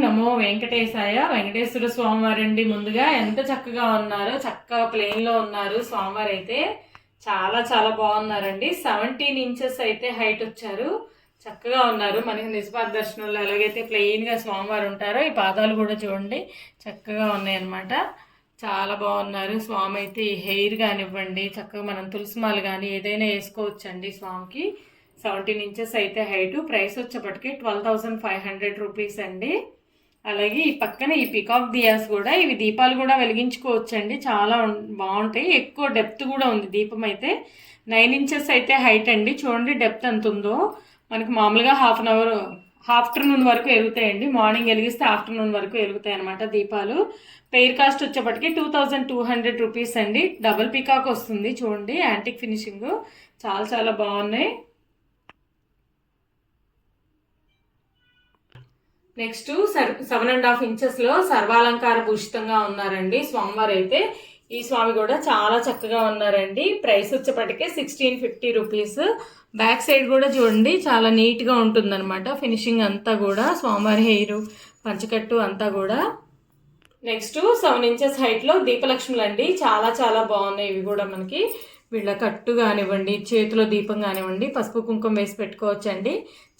నమో వెంకటేశాయ. వెంకటేశ్వర స్వామివారు అండి. ముందుగా ఎంత చక్కగా ఉన్నారో, చక్కగా ప్లెయిన్ లో ఉన్నారు స్వామివారు అయితే. చాలా చాలా బాగున్నారండి. 17 ఇంచెస్ అయితే హైట్ వచ్చారు. చక్కగా ఉన్నారు. మనకి నిజపాద దర్శనంలో ఎలాగైతే ప్లెయిన్ గా స్వామివారు ఉంటారో ఈ పాదాలు కూడా చూడండి చక్కగా ఉన్నాయి అన్నమాట. చాలా బాగున్నారు స్వామి అయితే. ఈ హెయిర్ కానివ్వండి, చక్కగా మనం తులసిమాల కానీ ఏదైనా వేసుకోవచ్చండి స్వామికి. 17 ఇంచెస్ అయితే హైట్. ప్రైస్ వచ్చేప్పటికి 12,500 రూపీస్ అండి. అలాగే ఈ పక్కన ఈ పికాక్ దియాస్ కూడా, ఇవి దీపాలు కూడా వెలిగించుకోవచ్చండి. చాలా బాగుంటాయి. ఎక్కువ డెప్త్ కూడా ఉంది దీపం అయితే. 9 ఇంచెస్ అయితే హైట్ అండి. చూడండి డెప్త్ ఎంత ఉందో. మనకి మామూలుగా హాఫ్ అన్ అవర్ ఆఫ్టర్నూన్ వరకు వెలుగుతాయండి. మార్నింగ్ వెలిగిస్తే ఆఫ్టర్నూన్ వరకు వెలుగుతాయి అనమాట దీపాలు. పెయిర్ కాస్ట్ వచ్చేప్పటికి 2,200 రూపీస్ అండి. డబుల్ పికాక్ వస్తుంది చూడండి, యాంటిక్ ఫినిషింగ్. చాలా చాలా బాగున్నాయి. నెక్స్ట్ 7.5 ఇంచెస్ లో సర్వాలంకార భూషితంగా ఉన్నారండి స్వామివారు అయితే. ఈ స్వామి కూడా చాలా చక్కగా ఉన్నారండి. ప్రైస్ వచ్చేప్పటికే 1650 రూపీస్. బ్యాక్ సైడ్ కూడా చూడండి చాలా నీట్ గా ఉంటుంది అనమాట. ఫినిషింగ్ అంతా కూడా స్వామివారి హెయిర్, పంచకట్టు అంతా కూడా. నెక్స్ట్ 7 ఇంచెస్ హైట్ లో దీపలక్ష్ములు అండి. చాలా చాలా బాగున్నాయి ఇవి కూడా. మనకి వీళ్ళ కట్టు కానివ్వండి, చేతిలో దీపం కానివ్వండి, పసుపు కుంకుమ వేసి పెట్టుకోవచ్చండి.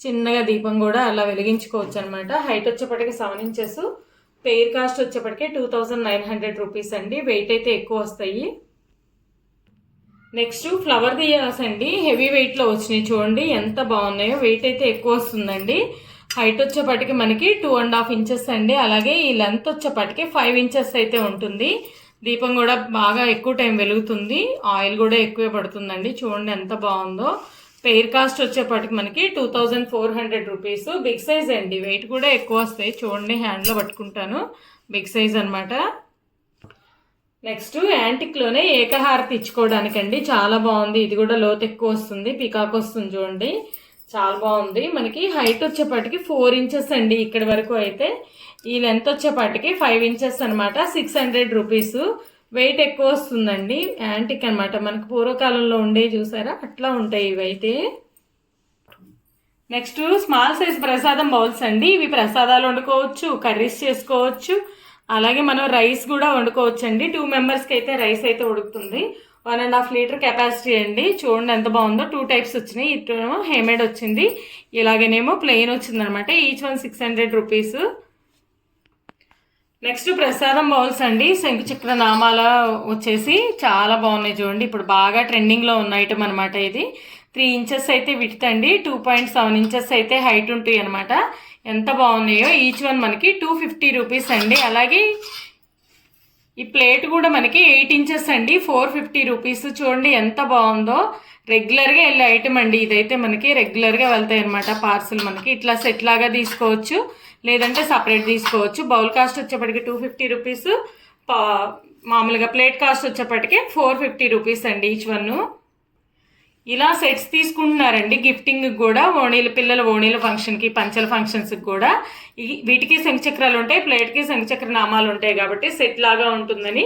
చిన్నగా దీపం కూడా అలా వెలిగించుకోవచ్చు అనమాట. హైట్ వచ్చేప్పటికి 7 ఇంచెస్. పెయిర్ కాస్ట్ వచ్చేప్పటికి 2,900 రూపీస్ అండి. వెయిట్ అయితే ఎక్కువ వస్తాయి. నెక్స్ట్ ఫ్లవర్ దియాస్ అండి. హెవీ వెయిట్ లో వచ్చినాయి చూడండి ఎంత బాగున్నాయో. వెయిట్ అయితే ఎక్కువ వస్తుందండి. హైట్ వచ్చేప్పటికి మనకి 2.5 ఇంచెస్ అండి. అలాగే ఈ లెంత్ వచ్చేప్పటికి 5 ఇంచెస్ అయితే ఉంటుంది. దీపం కూడా బాగా ఎక్కువ టైం వెలుగుతుంది. ఆయిల్ కూడా ఎక్కువే పడుతుందండి. చూడండి ఎంత బాగుందో. పెయిర్ కాస్ట్ వచ్చేప్పటికి మనకి 2,400 రూపీస్. బిగ్ సైజ్ అండి. వెయిట్ కూడా ఎక్కువ వస్తాయి. చూడండి హ్యాండ్లో పట్టుకుంటాను. బిగ్ సైజ్ అనమాట. నెక్స్ట్ యాంటిక్ లోనే ఏకహారతి ఇచ్చుకోవడానికండి. చాలా బాగుంది. ఇది కూడా లోతు ఎక్కువ వస్తుంది. పికాక్ వస్తుంది చూడండి. చాలా బాగుంది. మనకి హైట్ వచ్చేపాటికి 4 ఇంచెస్ అండి ఇక్కడి వరకు అయితే. ఈ లెంత్ వచ్చేపాటికి 5 ఇంచెస్ అనమాట. 600 రూపీస్. వెయిట్ ఎక్కువ వస్తుందండి. యాంటిక్ అనమాట. మనకు పూర్వకాలంలో ఉండే చూసారా అట్లా ఉంటాయి ఇవైతే. నెక్స్ట్ స్మాల్ సైజ్ ప్రసాదం బౌల్స్ అండి. ఇవి ప్రసాదాలు వండుకోవచ్చు, కర్రీస్ చేసుకోవచ్చు. అలాగే మనం రైస్ కూడా వండుకోవచ్చు అండి. 2 మెంబర్స్కి అయితే రైస్ అయితే ఉడుకుతుంది. 1.5 లీటర్ కెపాసిటీ అండి. చూడండి ఎంత బాగుందో. 2 టైప్స్ వచ్చినాయి. ఇటేమో హేమేడ్ వచ్చింది, ఇలాగేనేమో ప్లెయిన్ వచ్చింది అనమాట. Each one 600 rupees. నెక్స్ట్ ప్రసాదం బౌల్స్ అండి. శంకు చక్ర నామాల వచ్చేసి చాలా బాగున్నాయి చూడండి. ఇప్పుడు బాగా ట్రెండింగ్ లో ఉన్న ఐటమ్ అనమాట ఇది. 3 ఇంచెస్ అయితే విడ్త్ అండి. 2.7 ఇంచెస్ అయితే హైట్ ఉంటాయి అనమాట. ఎంత బాగున్నాయో. ఈచ్ వన్ మనకి 250 రూపీస్ అండి. అలాగే ఈ ప్లేట్ కూడా మనకి 8 ఇంచెస్ అండి. 450 రూపీస్. చూడండి ఎంత బాగుందో. రెగ్యులర్గా వెళ్ళే ఐటమ్ అండి ఇదైతే. మనకి రెగ్యులర్గా వెళ్తాయి అనమాట పార్సల్. మనకి ఇట్లా సెట్ లాగా తీసుకోవచ్చు, లేదంటే సపరేట్ తీసుకోవచ్చు. బౌల్ కాస్ట్ వచ్చేప్పటికి 250 రూపీస్. మామూలుగా ప్లేట్ కాస్ట్ వచ్చేప్పటికి 450 రూపీస్ అండి ఈచ్ వన్. ఇలా సెట్స్ తీసుకుంటున్నారండి గిఫ్టింగ్ కూడా. ఓణీలు, పిల్లల ఓణీల ఫంక్షన్కి, పంచల ఫంక్షన్స్కి కూడా వీటికి శంఖచక్రాలు ఉంటాయి, ప్లేట్కి శంఖచక్ర నామాలు ఉంటాయి కాబట్టి సెట్ లాగా ఉంటుందని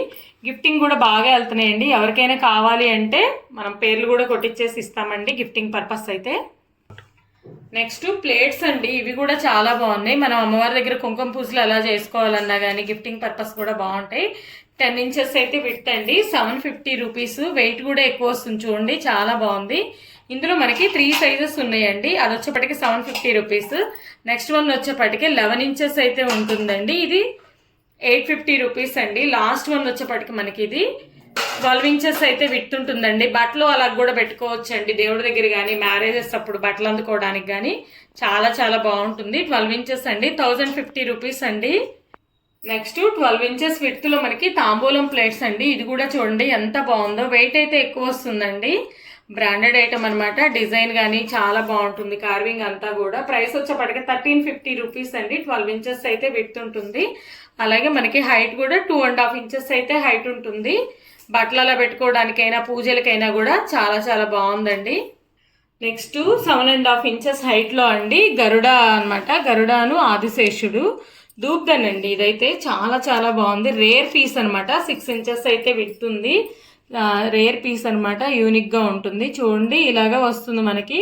గిఫ్టింగ్ కూడా బాగా వెళ్తున్నాయండి. ఎవరికైనా కావాలి అంటే మనం పేర్లు కూడా కొట్టించేసి ఇస్తామండి గిఫ్టింగ్ పర్పస్ అయితే. నెక్స్ట్ ప్లేట్స్ అండి. ఇవి కూడా చాలా బాగున్నాయి. మనం అమ్మవారి దగ్గర కుంకుమ పూజలు ఎలా చేసుకోవాలన్నా కానీ గిఫ్టింగ్ పర్పస్ కూడా బాగుంటాయి. 10 ఇంచెస్ అయితే విడ్త్ అండి. 750 రూపీస్. వెయిట్ కూడా ఎక్కువ వస్తుంది చూడండి. చాలా బాగుంది. ఇందులో మనకి 3 సైజెస్ ఉన్నాయండి. అది వచ్చేప్పటికి 750 రూపీస్. నెక్స్ట్ వన్ వచ్చేప్పటికి 11 ఇంచెస్ అయితే ఉంటుందండి. ఇది 850 రూపీస్ అండి. లాస్ట్ వన్ వచ్చేప్పటికి మనకి ఇది 12 ఇంచెస్ అయితే విడ్త్ ఉంటుందండి. బట్టలు అలా కూడా పెట్టుకోవచ్చు అండి. దేవుడి దగ్గర కానీ మ్యారేజెస్ అప్పుడు బట్టలు అందుకోవడానికి కానీ చాలా చాలా బాగుంటుంది. 12 ఇంచెస్ అండి. 1050 రూపీస్ అండి. నెక్స్ట్ 12 ఇంచెస్ విడ్త్ లో మనకి తాంబూలం ప్లేట్స్ అండి. ఇది కూడా చూడండి ఎంత బాగుందో. వెయిట్ అయితే ఎక్కువ వస్తుందండి. బ్రాండెడ్ ఐటమ్ అనమాట. డిజైన్ కానీ చాలా బాగుంటుంది. కార్వింగ్ అంతా కూడా. ప్రైస్ వచ్చేప్పటికి 1350 రూపీస్ అండి. 12 ఇంచెస్ అయితే విడ్త్ ఉంటుంది. అలాగే మనకి హైట్ కూడా 2.5 ఇంచెస్ అయితే హైట్ ఉంటుంది. బట్టలలో పెట్టుకోవడానికైనా పూజలకైనా కూడా చాలా చాలా బాగుందండి. నెక్స్ట్ 7.5 ఇంచెస్ హైట్ లో అండి గరుడ అనమాట. గరుడాను ఆదిశేషుడు ధూప్దన్ అండి. ఇదైతే చాలా చాలా బాగుంది. రేర్ పీస్ అనమాట. 6 ఇంచెస్ అయితే విడ్త్ ఉంది. రేర్ పీస్ అనమాట. యూనిక్ గా ఉంటుంది చూడండి. ఇలాగా వస్తుంది మనకి.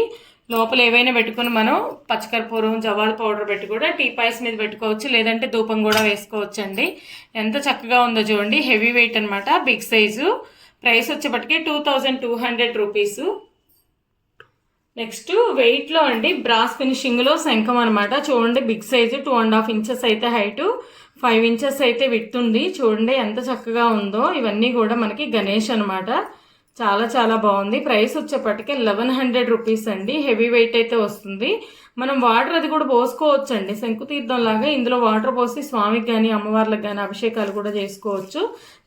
లోపల ఏవైనా పెట్టుకుని మనం పచ్చకర్పూరం జవాల్ పౌడర్ పెట్టి కూడా టీ పాయ్స్ మీద పెట్టుకోవచ్చు, లేదంటే ధూపం కూడా వేసుకోవచ్చు అండి. ఎంత చక్కగా ఉందో చూడండి. హెవీ వెయిట్ అనమాట, బిగ్ సైజు. ప్రైస్ వచ్చేప్పటికి 2200 రూపీస్. నెక్స్ట్ వెయిట్లో అండి బ్రాస్ ఫినిషింగ్లో శంఖం అనమాట. చూడండి బిగ్ సైజు, 2.5 ఇంచెస్ అయితే హైటు, 5 ఇంచెస్ అయితే విడ్త్ ఉంది. చూడండి ఎంత చక్కగా ఉందో. ఇవన్నీ కూడా మనకి గణేష్ అనమాట. చాలా చాలా బాగుంది. ప్రైస్ వచ్చేప్పటికే 1100 రూపీస్ అండి. హెవీ వెయిట్ అయితే వస్తుంది. మనం వాటర్ అది కూడా పోసుకోవచ్చు అండి, శంకుతీర్థం లాగా. ఇందులో వాటర్ పోసి స్వామికి కానీ అమ్మవార్లకు కానీ అభిషేకాలు కూడా చేసుకోవచ్చు.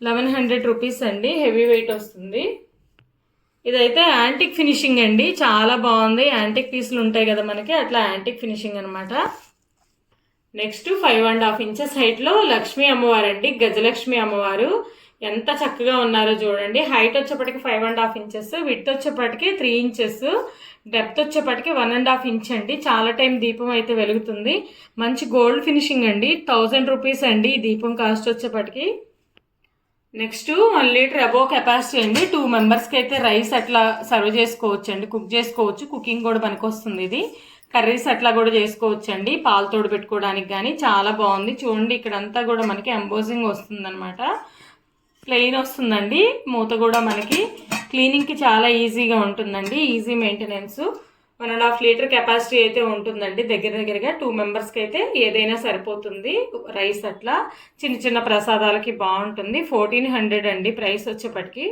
1100 రూపీస్ అండి. హెవీ వెయిట్ వస్తుంది. ఇదైతే యాంటిక్ ఫినిషింగ్ అండి, చాలా బాగుంది. యాంటిక్ పీసులు ఉంటాయి కదా మనకి, అట్లా యాంటిక్ ఫినిషింగ్ అనమాట. నెక్స్ట్ 5.5 ఇంచెస్ హైట్లో లక్ష్మీ అమ్మవారు అండి, గజలక్ష్మి అమ్మవారు. ఎంత చక్కగా ఉన్నారో చూడండి. హైట్ వచ్చేప్పటికి 5.5 ఇంచెస్, విడ్త్ వచ్చేప్పటికి 3 ఇంచెస్, డెప్త్ వచ్చేప్పటికి 1.5 ఇంచ్ అండి. చాలా టైం దీపం అయితే వెలుగుతుంది. మంచి గోల్డ్ ఫినిషింగ్ అండి. 1000 రూపీస్ అండి ఈ దీపం కాస్ట్ వచ్చేప్పటికి. నెక్స్ట్ 1 లీటర్ అబోవ్ కెపాసిటీ అండి. 2 మెంబర్స్కి అయితే రైస్ అట్లా సర్వ్ చేసుకోవచ్చు అండి, కుక్ చేసుకోవచ్చు. కుకింగ్ కూడా పనికొస్తుంది ఇది. కర్రీస్ అట్లా కూడా చేసుకోవచ్చు అండి, పాలు తోడు పెట్టుకోవడానికి కానీ. చాలా బాగుంది చూడండి. ఇక్కడంతా కూడా మనకి ఎంబోజింగ్ వస్తుంది అనమాట, ప్లెయిన్ వస్తుందండి. మూత కూడా మనకి క్లీనింగ్కి చాలా ఈజీగా ఉంటుందండి, ఈజీ మెయింటెనెన్స్. 1.5 లీటర్ కెపాసిటీ అయితే ఉంటుందండి. దగ్గరగా 2 మెంబర్స్కి అయితే ఏదైనా సరిపోతుంది. రైస్ అట్లా చిన్న చిన్న ప్రసాదాలకి బాగుంటుంది. 1400 అండి ప్రైస్ వచ్చేప్పటికి.